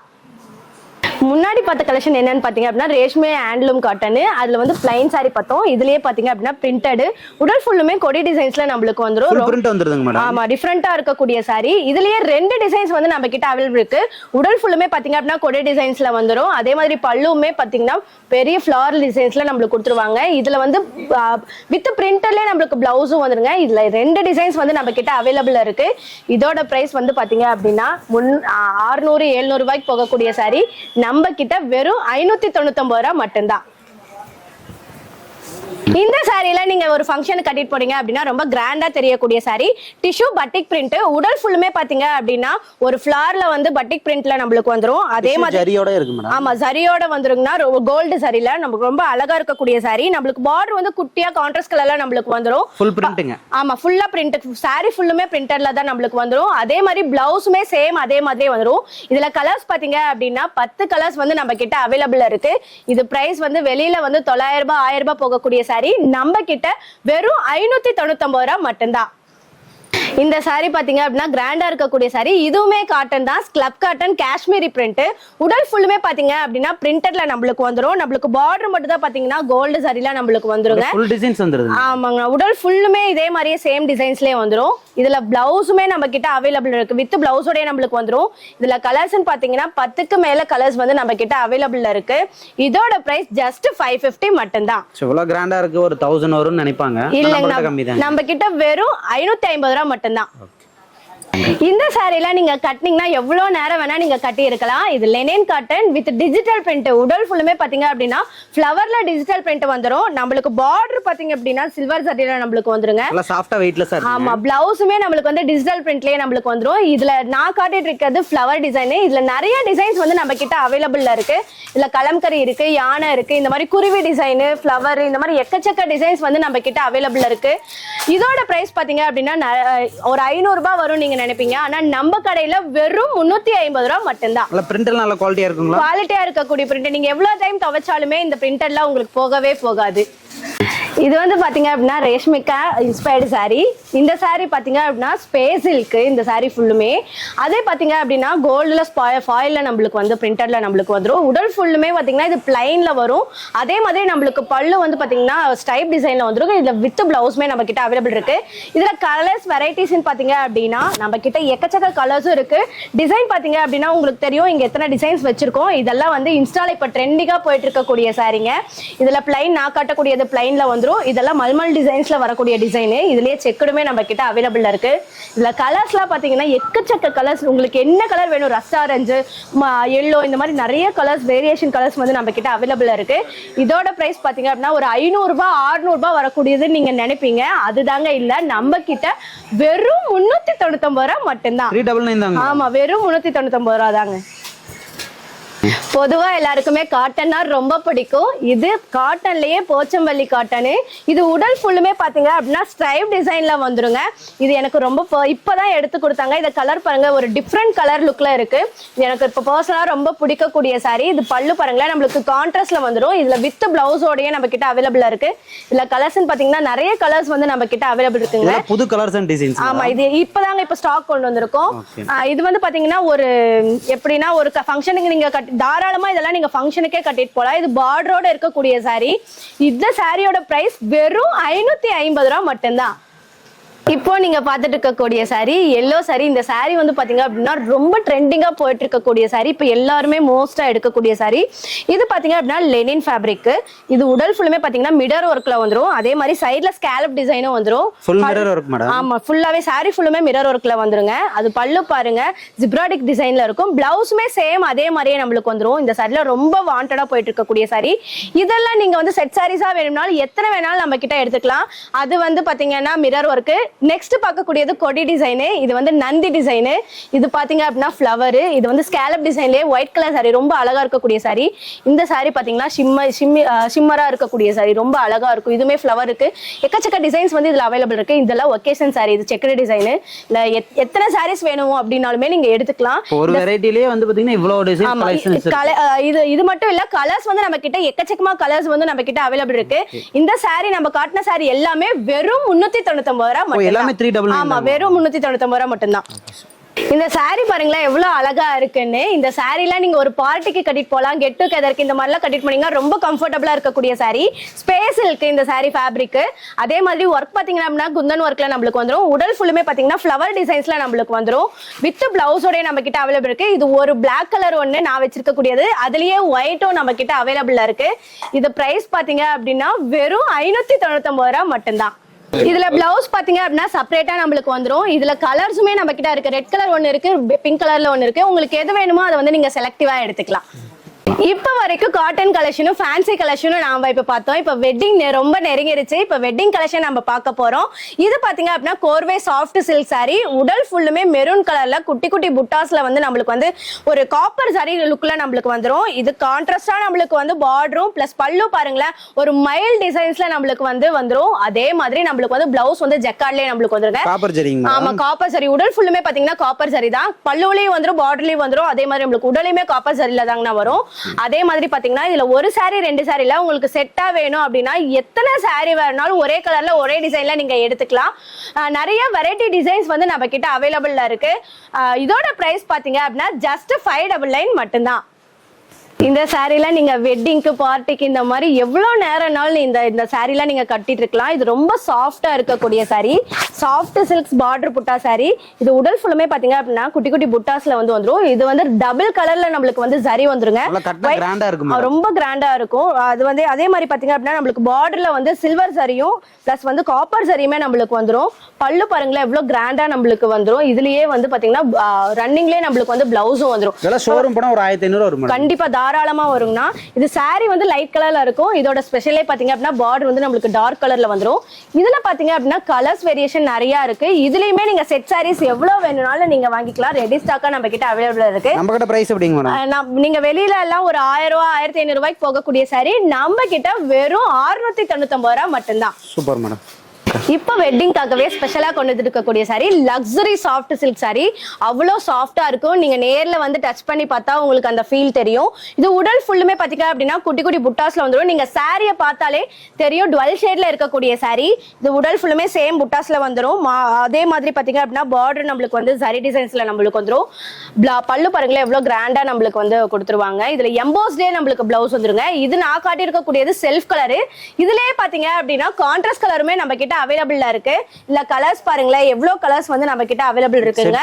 முன்னாடி பார்த்த கலெக்ஷன் என்னன்னு பாத்தீங்க அப்படின்னா ரேஷ்மே ஹேண்ட்லூம் காட்டன். அதுல வந்து பிளைன் சாரி பார்த்தோம். இதுலயே பாத்தீங்க அப்படின்னா பிரிண்டட் உடல் ஃபுல்லுமே கொடி டிசைன்ஸ்ல நம்மளுக்கு வந்துரும். ஆமா, டிஃபரெண்டா இருக்கக்கூடிய சாரி. இதுலயே 2 டிசைன்ஸ் வந்து நம்ம கிட்ட அவைலபிள் இருக்கு. உடல் ஃபுல்லுமே பாத்தீங்க அப்படின்னா கொடி டிசைன்ஸ்ல வந்துரும். அதே மாதிரி பல்லுமே பாத்தீங்கன்னா பெரிய ஃபிளாரல் டிசைன்ஸ்ல நம்மளுக்கு கொடுத்துருவாங்க. இதுல வந்து வித் பிரிண்டர்லயே நம்மளுக்கு பிளவுஸும் வந்துருங்க. இதுல 2 டிசைன்ஸ் வந்து நம்ம கிட்ட அவைலபிள் இருக்கு. இதோட பிரைஸ் வந்து பாத்தீங்க அப்படின்னா 600 700 ரூபாய்க்கு போகக்கூடிய சாரி நம்ம கிட்ட வெறும் 599 ரூபாய் மட்டும்தான். இந்த சாரியில நீங்க ஒரு ஃபங்க்ஷன் கட்டிட்டு போறீங்க அப்படின்னா ரொம்ப கிராண்டா தெரியக்கூடிய சாரி. Tissue பட்டிக் print. உடல் ஃபுல்லுமே பாத்தீங்க அப்படின்னா ஒரு ஃபிளார்ல வந்து பட்டிக் பிரிண்ட்ல நம்மளுக்கு வந்துரும். அதே மாதிரி ஜரியோட இருக்கு மேடம். ஆமா, ஜரியோட வந்துருங்கன்னா கோல்டு சாரில நமக்கு ரொம்ப அழகா இருக்கக்கூடிய சாரி. நம்மளுக்கு பார்டர் வந்து குட்டியா கான்ட்ராஸ்ட் கலர்ல நம்மளுக்கு வந்துரும். Full printing. ஆமா, ஃபுல்லா பிரிண்ட். சாரி ஃபுல்லுமே பிரிண்டர்ல தான் நம்மளுக்கு வந்துரும். அதே மாதிரி பிளவுஸுமே சேம் அதே மாதிரியே வந்துரும். இதுல கலர்ஸ் பாத்தீங்க அப்படின்னா 10 கலர்ஸ் வந்து நம்ம கிட்ட அவைலபிள் இருக்கு. இது பிரைஸ் வந்து வெளியில வந்து 900 ரூபாய் 1000 ரூபாய் போகக்கூடிய சாரி saree நம்ம கிட்ட வெறும் 599 ரூபாய் மட்டும்தான். இந்த saree பாத்தீங்க அப்படின்னா கிராண்டா இருக்கக்கூடிய saree. இதுவுமே காட்டன் தான், ஸ்க்ளப் காட்டன், காஷ்மீரி பிரிண்ட். உடல் ஃபுல்லுமே பாத்தீங்க அப்படின்னா பிரிண்டட்ல நம்மளுக்கு வந்துரும். நம்மளுக்கு பார்டர் மட்டும் தான் பாத்தீங்கன்னா கோல்டு சாரில நம்மளுக்கு வந்துருங்க. ஃபுல் டிசைன்ஸ் வந்துருது. ஆமாங்க, உடல் ஃபுல்லுமே இதே மாதிரியே சேம் டிசைன்ஸ்லயே வந்துரும். இதுல பிளவுஸுமே நம்ம கிட்ட அவைலபிள் இருக்கு, வித் பிளவுஸோட நம்மளுக்கு வந்துரும். இதுல கலர்ஸ் பாத்தீங்கன்னா 10க்கு மேல கலர்ஸ் வந்து நம்ம கிட்ட அவைலபிள் இருக்கு. இதோட பிரைஸ் ஜஸ்ட் 550 மட்டும்தான். இவ்வளவு கிராண்டா இருக்கு, ஒரு 1000 வரும்னு நினைப்பாங்க. இல்லங்க, நம்ம கிட்ட வெறும் 550 ரூபாய் மட்டும்தான். இந்த சாரில நீங்க கட்டினீங்கன்னா எவ்வளவு நேரம் வேணா நீங்க கட்டி இருக்கலாம். இது Lenin cotton with digital print. உடல் ஃபுல்லுமே பாத்தீங்க அப்படின்னா ஃப்ளவர்ல டிஜிட்டல் பிரிண்ட் வந்துரும். நம்மளுக்கு பார்டர் பாத்தீங்க அப்படின்னா சில்வர் சரியில நம்மளுக்கு வந்துருங்க. நல்லா சாஃப்ட்டா வெயிட்லெஸ்ஸா இருக்கு. ஆமா, பிளவுஸுமே நம்மளுக்கு வந்து டிஜிட்டல் பிரிண்ட்லயே நம்மளுக்கு வந்துரும். இதுல நான் காட்டிட்டு இருக்கிறது ஃப்ளவர் டிசைன். இதுல நிறைய டிசைன்ஸ் வந்து நம்ம கிட்ட அவைலபிள்ல இருக்கு. இதுல கலம்கரி இருக்கு, யானை இருக்கு, இந்த மாதிரி குருவி டிசைன், ஃப்ளவர், இந்த மாதிரி எக்கச்சக்க டிசைன்ஸ் வந்து நம்ம கிட்ட அவைலபிள் இருக்கு. இதோட பிரைஸ் பாத்தீங்க அப்படின்னா ஒரு 500 ரூபாய் வரும் நீங்க நினைப்பீங்க. ஆனா நம்ம கடையில வெறும் 350 ரூபாய் மட்டும்தான். பிரிண்டர் நல்ல குவாலிட்டியா இருக்குங்களா? குவாலிட்டியா இருக்கக்கூடிய பிரிண்ட். நீங்க எவ்வளவு டைம் துவைச்சாலுமே இந்த பிரிண்டர்லாம் உங்களுக்கு போகவே போகாது. இது வந்து பாத்தீங்க அப்படின்னா ரேஷ்மிகா இன்ஸ்பயர்டு saree. இந்த saree பாத்தீங்க அப்படின்னா ஸ்பேஸ் இருக்கு. இந்த saree ஃபுல்லுமே அதே பாத்தீங்க அப்படின்னா கோல்டுல ஃபாயில்ல நம்மளுக்கு வந்து பிரிண்டர்ல நம்மளுக்கு வந்துரும். உடல் ஃபுல்லுமே பாத்தீங்கன்னா இது பிளைன்ல வரும். அதே மாதிரி நம்மளுக்கு பல்லு வந்து பாத்தீங்கன்னா ஸ்டைப் டிசைன்ல வந்துரும். இதுல வித் பிளவுஸ்மே நம்ம கிட்ட அவைலபிள் இருக்கு. இதுல கலர்ஸ் வெரைட்டிஸ் பாத்தீங்க அப்படின்னா நம்ம கிட்ட எக்கச்சக்க கலர்ஸும் இருக்கு. டிசைன் பாத்தீங்க அப்படின்னா உங்களுக்கு தெரியும் இங்க எத்தனை டிசைன்ஸ் வச்சிருக்கோம். இதெல்லாம் வந்து இன்ஸ்டால இப்ப ட்ரெண்டிங்கா போயிட்டு இருக்கக்கூடிய சாரீங்க. இதுல பிளைன் நான் காட்டக்கூடியது பிளைன்ல வந்துரும். இதெல்லாம் மல்மல் டிசைன்ஸ்ல வரக்கூடிய டிசைன். இதுலயே செக்குடுமே நம்ம கிட்ட அவைலபிள் இருக்கு. இதுல கலர்ஸ்லாம் பாத்தீங்கன்னா எக்கச்சக்க கலர்ஸ். உங்களுக்கு என்ன கலர் வேணும், ரஸ்ட் ஆரஞ்சு, எல்லோ, இந்த மாதிரி நிறைய கலர்ஸ், வேரியேஷன் கலர்ஸ் வந்து நம்ம கிட்ட அவைலபிள் இருக்கு. இதோட பிரைஸ் பாத்தீங்க அப்படின்னா ஒரு 500 ரூபாய் 600 ரூபாய் வரக்கூடியது நீங்க நினைப்பீங்க. அதுதாங்க இல்ல, நம்ம கிட்ட வெறும் 399 ரூபாய் மட்டும்தான். ஆமா, வெறும் 399 ரூபாய் தாங்க. பொதுவா எல்லாருக்குமே காட்டன்னா ரொம்ப பிடிக்கும். இது காட்டன்லயே போச்சம்பள்ளி காட்டனு. இது உடல் ஃபுல்லுமே பாத்தீங்க அப்படின்னா ஸ்ட்ரைப் டிசைன்ல வந்துருங்க. இது எனக்கு ரொம்ப இப்பதான் எடுத்து கொடுத்தாங்க. இந்த கலர் பாருங்க, ஒரு டிஃப்ரெண்ட் கலர் லுக்ல இருக்கு. எனக்கு இப்ப பர்சனலா ரொம்ப பிடிக்கக்கூடிய சாரி. இது பல்லு பாருங்களேன், நம்மளுக்கு கான்ட்ராஸ்ட்ல வந்துடும். இதுல வித் பிளவுஸோடய நம்ம கிட்ட அவைலபிளா இருக்கு. இதுல கலர்ஸ் பாத்தீங்கன்னா நிறைய கலர்ஸ் வந்து நம்ம கிட்ட அவைலபிள் இருக்குங்க. புது கலர்ஸ் அண்ட் டிசைன்ஸ். ஆமா, இது இப்பதாங்க இப்ப ஸ்டாக் கொண்டு வந்திருக்கோம். இது வந்து பாத்தீங்கன்னா ஒரு எப்படின்னா ஒரு ஃபங்க்ஷனுக்கு நீங்க தாராளமா இதெல்லாம் நீங்க ஃபங்க்ஷனுக்கே கட்டிட்டு போலாம். இது பார்டரோட இருக்கக்கூடிய சாரி. இந்த சாரியோட பிரைஸ் வெறும் 550 ரூபாய் மட்டும்தான். இப்போ நீங்க பாத்துட்டு இருக்கக்கூடிய சாரி எல்லோ சாரி. இந்த சாரி வந்து பாத்தீங்க அப்படின்னா ரொம்ப ட்ரெண்டிங்கா போயிட்டு இருக்கக்கூடிய சாரி. இப்போ எல்லாருமே மோஸ்டா எடுக்கக்கூடிய சாரி. இது பாத்தீங்க அப்படின்னா லெனின் ஃபேப்ரிக். இது உடல் ஃபுல்லுமே பாத்தீங்கன்னா மிரர் ஒர்க்ல வந்துரும். அதே மாதிரி சைடுல ஸ்கேலப் டிசைனும் வந்துரும். Full mirror work madam. ஆமா, ஃபுல்லாவே சாரி ஃபுல்லுமே மிரர் ஒர்க்ல வந்துருங்க. அது பல்லு பாருங்க, ஜிப்ராடிக் டிசைன்ல இருக்கும். பிளவுஸுமே சேம் அதே மாதிரியே நம்மளுக்கு வந்துரும். இந்த சாரில ரொம்ப வாண்டடா போயிட்டு இருக்கக்கூடிய சாரி. இதெல்லாம் நீங்க வந்து செட் சாரீஸா வேணும்னாலும் எத்தனை வேணாலும் நம்ம கிட்ட எடுத்துக்கலாம். அது வந்து பாத்தீங்கன்னா மிரர் ஒர்க். நெக்ஸ்ட் பார்க்கக்கூடியது கொடி டிசைன். இது வந்து நந்தி டிசைன். இது பாத்தீங்க அப்படின்னா ஃப்ளவர். இது வந்து ஸ்கேலப் டிசைன்லயே ஒயிட் கலர் சாரி, ரொம்ப அழகா இருக்கக்கூடிய சாரி. இந்த சாரி பாத்தீங்கன்னா ஷிம்மரா இருக்கக்கூடிய சாரி, ரொம்ப அழகா இருக்கும். இதுமே ஃப்ளவர் இருக்கு. எக்கச்சக்க டிசைன்ஸ் வந்து இதுல அவைலபிள் இருக்கு. இதெல்லாம் ஒகேஷன் சாரி. இது செக்கர் டிசைன். இல்ல எத்தனை சாரீஸ் வேணும் அப்படின்னாலுமே நீங்க எடுத்துக்கலாம். ஒரு வெரைட்டிலேயே வந்து பாத்தீங்கன்னா இவ்வளவு டிசைன் கலெக்ஷன்ஸ் இருக்கு. இது மட்டும் இல்ல, கலர்ஸ் வந்து நம்ம கிட்ட எக்கச்சக்கமா கலர்ஸ் வந்து நம்ம கிட்ட அவைலபிள் இருக்கு. இந்த சாரி நம்ம காட்டின சாரி எல்லாமே வெறும் 399 ரூபாய் மட்டும். ஆமா, வெறும் 399 ரூபாய் மட்டும்தான். இந்த சாரி பாருங்களேன் எவ்வளவு அழகா இருக்குன்னு. இந்த சாரிலாம் நீங்க ஒரு பார்ட்டிக்கு கட்டிட்டு போலாம், கெட் டுகெதருக்கு இந்த மாதிரிலாம் கட்டிட்டு போனீங்கன்னா ரொம்ப கம்ஃபர்டபுளா இருக்கக்கூடிய சாரி. ஸ்பேஸ் இருக்கு இந்த சாரி ஃபேப்ரிக். அதே மாதிரி ஒர்க் பாத்தீங்கன்னா குந்தன் ஒர்க்ல நம்மளுக்கு வந்துரும். உடல் ஃபுல்லுமே பாத்தீங்கன்னா ஃப்ளவர் டிசைன்ஸ்ல நம்மளுக்கு வந்துரும். வித் பிளவுஸோட நம்ம கிட்ட அவைலபிள் இருக்கு. இது ஒரு பிளாக் கலர் ஒண்ணு நான் வச்சிருக்கக்கூடியது, அதுலயே ஒயிட்டும் நம்ம கிட்ட அவைலபிளா இருக்கு. இது பிரைஸ் பாத்தீங்க அப்படின்னா வெறும் 599 ரூபாய் மட்டும்தான். இதுல பிளவுஸ் பாத்தீங்க அப்படின்னா செப்பரேட்டா நம்மளுக்கு வந்துரும். இதுல கலர்ஸுமே நம்ம கிட்ட இருக்கு. ரெட் கலர் ஒன்னு இருக்கு, பிங்க் கலர்ல ஒன்னு இருக்கு. உங்களுக்கு எது வேணுமோ அதை வந்து நீங்க செலக்டிவா எடுத்துக்கலாம். இப்ப வரைக்கும் காட்டன் கலெக்ஷனும் ஃபேன்சி கலெக்ஷனும் நாம இப்ப பார்த்தோம். இப்ப வெட்டிங் ரொம்ப நெருங்கிருச்சு. இப்ப வெட்டிங் கலெக்ஷன் நம்ம பார்க்க போறோம். இது பாத்தீங்க அப்படின்னா கோர்வே சாஃப்ட் சில்க் சாரி. உடல் ஃபுல்லுமே மெரூன் கலர்ல குட்டி குட்டி புட்டாஸ்ல வந்து நம்மளுக்கு வந்து ஒரு காப்பர் சாரி லுக்ல நம்மளுக்கு வந்துரும். இது கான்ட்ராஸ்டா நம்மளுக்கு வந்து பார்டரும் பிளஸ் பல்லு பாருங்களேன் ஒரு மைல் டிசைன்ஸ்ல நம்மளுக்கு வந்து வந்துரும். அதே மாதிரி நம்மளுக்கு வந்து பிளவுஸ் வந்து ஜக்கார்ட்லயே நம்மளுக்கு வந்துருங்க. காப்பர் ஜரி. ஆமா, காப்பர் சாரி. உடல் ஃபுல்லுமே பாத்தீங்கன்னா காப்பர் சாரி தான். பல்லுலயும் வந்துரும், பார்டர்லயும் வந்துரும். அதே மாதிரி நம்மளுக்கு உடலையுமே காப்பர் சாரில தாங்கண்ணா வரும். அதே மாதிரி பாத்தீங்கன்னா இதுல ஒரு saree 2 சாரில உங்களுக்கு செட்டா வேணும் அப்படின்னா எத்தனை saree வேணாலும் ஒரே கலர்ல ஒரே டிசைன்ல நீங்க எடுத்துக்கலாம். நிறைய வெரைட்டி டிசைன்ஸ் வந்து நம்ம கிட்ட அவைலபிள்ல இருக்கு. இதோட பிரைஸ் பாத்தீங்க அப்படின்னா ஜஸ்ட் 599 மட்டும்தான். இந்த சாரீலாம் நீங்க வெட்டிங்க்கு பார்ட்டிக்கு இந்த மாதிரி எவ்வளவு நேரம்னாலும் இந்த சாரீலாம் நீங்க கட்டிட்டு இருக்கலாம். இது ரொம்ப சாஃப்டா இருக்கக்கூடிய சாரி, சாஃப்ட் சில்க்ஸ் பார்டர் புட்டா சாரி. இது உடல் ஃபுல்லுமே பாத்தீங்க அப்படின்னா குட்டி குட்டி புட்டாஸ்ல வந்து வந்துரும். இது வந்து டபுள் கலர்ல நம்மளுக்கு வந்து சரி வந்துருங்க, ரொம்ப கிராண்டா இருக்கும். அது வந்து அதே மாதிரி பாத்தீங்க அப்படின்னா நம்மளுக்கு பார்டர்ல வந்து சில்வர் சரியும் பிளஸ் வந்து காப்பர் சரியுமே நம்மளுக்கு வந்துரும். பல்லு பாருங்களேன் எவ்வளவு கிராண்டா நம்மளுக்கு வந்துரும். இதுலயே வந்து பாத்தீங்கன்னா ரன்னிங்லயே நம்மளுக்கு வந்து பிளவுஸும் வந்துரும். ஷோரூம் போனா ஒரு 1500 வரும், கண்டிப்பா தாராளமா வரும்னா. இது சாரி வந்து லைட் கலர்ல இருக்கும். இதோட ஸ்பெஷலே பாத்தீங்க அப்படின்னா பார்டர் வந்து நம்மளுக்கு டார்க் கலர்ல வந்துரும். இதுல பாத்தீங்க அப்படின்னா கலர்ஸ் வேரியேஷன் நிறைய இருக்கு. இதுலயுமே நீங்க செட் சாரீஸ் எவ்வளவு வேணும்னாலும் நீங்க வாங்கிக்கலாம். ரெடி ஸ்டாக்கா நம்ம கிட்ட அவைலபிள் இருக்கு. நம்ம கிட்ட பிரைஸ் எப்படிங்க மேடம்? நீங்க வெளியில எல்லாம் ஒரு 1000 ரூபாய் 1500 ரூபாய்க்கு போகக்கூடிய சாரி நம்ம கிட்ட வெறும் 699 ரூபாய் மட்டும்தான். Super madam. இப்ப வெட்டிங்காகவே ஸ்பெஷலா கொண்டு இருக்கக்கூடிய sorry luxury soft silk sorry. அவ்வளோ சாஃப்டா இருக்கும். நீங்க நேர்ல வந்து டச் பண்ணி பார்த்தா உங்களுக்கு அந்த ஃபீல் தெரியும். இது உடல் ஃபுல்லுமே பாத்தீங்க அப்படின்னா குட்டி குட்டி புட்டாஸ்ல வந்துடும். நீங்க சாரியை பார்த்தாலே தெரியும் டுவெல் ஷேட்ல இருக்கக்கூடிய சாரி. இது உடல் ஃபுல்லுமே சேம் புட்டாஸ்ல வந்துடும். அதே மாதிரி பாத்தீங்க அப்படின்னா பார்டர் நம்மளுக்கு வந்து சரி டிசைன்ஸ்ல நம்மளுக்கு வந்துடும். பல்லு பாருங்களேன் எவ்வளவு கிராண்டா நம்மளுக்கு வந்து கொடுத்துருவாங்க. இதுல எம்போஸ்டே நம்மளுக்கு பிளவுஸ் வந்துருங்க. இது நான் காட்டி இருக்கக்கூடியது செல்ஃப் கலரு. இதுலயே பாத்தீங்க அப்படின்னா கான்ட்ராஸ்ட் கலருமே நம்ம கிட்ட அவைலபிளா இருக்கு. இல்ல கலர்ஸ் பாருங்களேன் எவ்வளவு கலர்ஸ் வந்து நம்ம கிட்ட அவைலபிள் இருக்குங்க.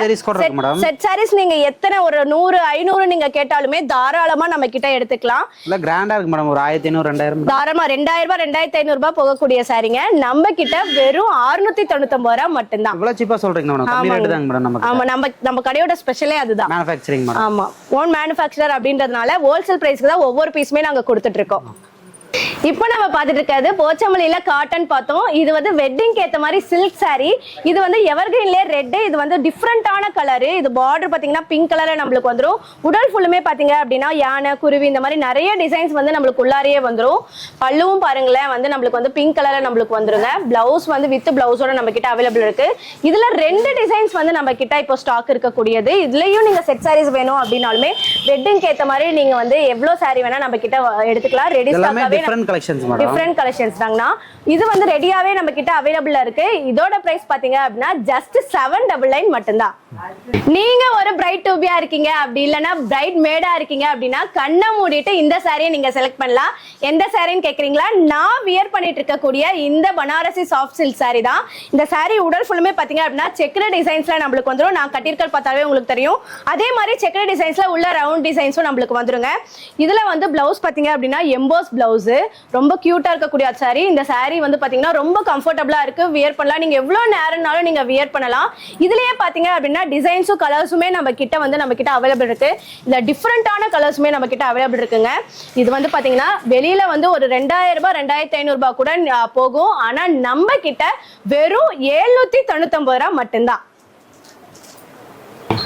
செட் சாரீஸ் நீங்க எத்தனை ஒரு 100 500 நீங்க கேட்டாலுமே தாராளமா நம்ம கிட்ட எடுத்துக்கலாம். இல்ல கிராண்டா இருக்கு மேடம், ஒரு 1500 2000 தாராளமா 2000 ரூபாய் 2500 ரூபாய் போகக்கூடிய சாரீங்க நம்ம கிட்ட வெறும் 699 ரூபாய் மட்டும்தான். இவ்வளவு சீப்பா சொல்றீங்க மேடம்? கம்மி ரேட் தாங்க மேடம் நமக்கு. ஆமா, நம்ம கடையோட ஸ்பெஷலே அதுதான், மேனுஃபேக்சரிங் மேடம். ஆமா, ஓன் மேனுஃபேக்சரர் அப்படின்றதுனால ஹோல்சேல் பிரைஸ்க்கு தான் ஒவ்வொரு பீஸுமே நாங்க கொடுத்துட்டு இருக்கோம். இப்போ நம்ம பார்த்துட்டு இருக்கிறது போச்சமல்லியில காட்டன் பார்த்தோம். இது வந்து வெட்டிங்க்கு ஏற்ற மாதிரி சில்க் சாரி. இது வந்து எவர்கிரீன்லேயே ரெட். இது வந்து டிஃப்ரெண்டான கலரு. இது பார்டர் பார்த்தீங்கன்னா பிங்க் கலர்ல நம்மளுக்கு வந்துடும். உடல் ஃபுல்லுமே பார்த்தீங்க அப்படின்னா யானை குருவி இந்த மாதிரி நிறைய டிசைன்ஸ் வந்து நம்மளுக்கு உள்ளாரியே வந்துடும். பல்லுவும் பாருங்களேன் வந்து நம்மளுக்கு வந்து பிங்க் கலர்ல நம்மளுக்கு வந்துருங்க. பிளவுஸ் வந்து வித் பிளவுஸோட நம்ம கிட்ட அவைலபிள் இருக்கு. இதுல 2 டிசைன்ஸ் வந்து நம்ம கிட்ட இப்போ ஸ்டாக் இருக்கக்கூடியது. இதுலயும் நீங்க செட் சாரீஸ் வேணும் அப்படின்னாலுமே வெட்டிங்க்கு ஏற்ற மாதிரி நீங்க வந்து எவ்வளவு சாரி வேணா நம்ம கிட்ட எடுத்துக்கலாம். ரெடி ஸ்டாக்காவே டிஃபரண்ட் கலெக்ஷன்ஸ் தாங்கண்ணா. இது வந்து ரெடியாவே நம்ம கிட்ட அவைலபிளா இருக்கு. இதோட பிரைஸ் பாத்தீங்க அப்படின்னா ஜஸ்ட் 799 மட்டும்தான். நீங்க ஒரு பிரைட் டூபியா இருக்கீங்க அப்படி இல்லனா பிரைட் மேடா இருக்கீங்க அப்படின்னா கண்ணை மூடிட்டு இந்த சாரியை நீங்க செலக்ட் பண்ணலாம். எந்த சாரின்னு கேக்குறீங்களா? நான் வியர் பண்ணிட்டு இருக்கக்கூடிய இந்த பனாரசி சாஃப்ட் சில்க் சாரி தான். இந்த சாரி உடல் ஃபுல்லுமே பாத்தீங்க அப்படின்னா செக்குடு டிசைன்ஸ்ல நம்மளுக்கு வந்துரும். நான் கட்டியிருக்க பார்த்தாவே உங்களுக்கு தெரியும். அதே மாதிரி செக்குடு டிசைன்ஸ்ல உள்ள ரவுண்ட் டிசைன்ஸும் நம்மளுக்கு வந்துருங்க. இதுல வந்து பிளவுஸ் பாத்தீங்க அப்படின்னா எம்போஸ் பிளவுஸ், ரொம்ப கியூட்டா இருக்கக்கூடிய சாரி. இந்த சாரி வந்து பாத்தீங்கன்னா ரொம்ப கம்ஃபர்டபுளா இருக்கு, வியர் பண்ணலாம். நீங்க எவ்வளவு நேரம்னாலும் நீங்க வியர் பண்ணலாம். இதுலயே பாத்தீங்க அப்படின்னா டிசைன்ஸும் கலர்ஸுமே நம்ம கிட்ட அவைலபிள் இருக்கு. இல்ல டிஃப்ரெண்டான கலர்ஸுமே நம்ம கிட்ட அவைலபிள் இருக்குங்க. இது வந்து பாத்தீங்கன்னா வெளியில வந்து ஒரு 2000 ரூபாய் 2500 ரூபாய் கூட போகும். ஆனா நம்ம கிட்ட வெறும் 799 ரூபாய் மட்டும்தான்.